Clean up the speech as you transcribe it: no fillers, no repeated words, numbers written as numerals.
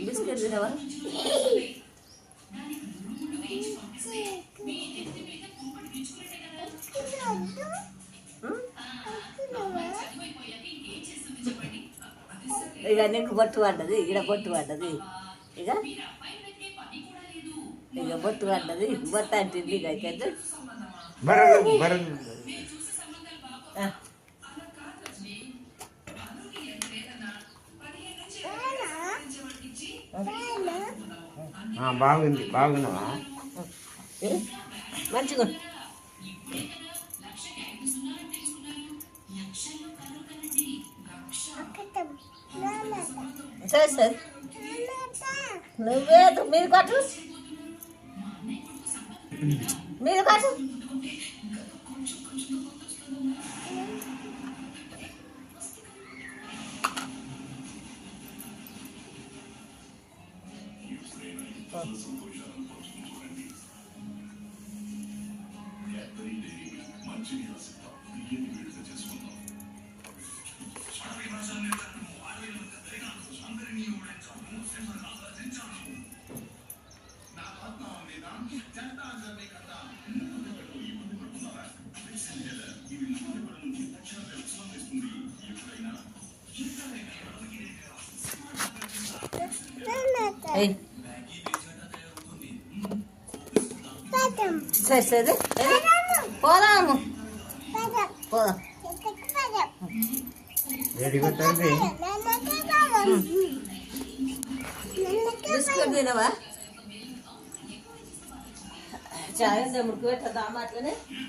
Biscuit తినవా? ఇక నీకు బొట్టు పడ్డది, ఇక్కడ బొట్టు పడ్డది, ఇక ఇక బొట్టు పడ్డది, బొట్టు అంటుంది. ఇక అయితే బాగుంది, బాగున్నావా? మంచిగా సరే సరే నువ్వే మీరు కట్టు, మీరు కట్టు. సరే సరే పోదాము, పోదాం. బిస్కెట్ తినవా? చాయ్ మురికి పెట్టద్దామా అట్లనే.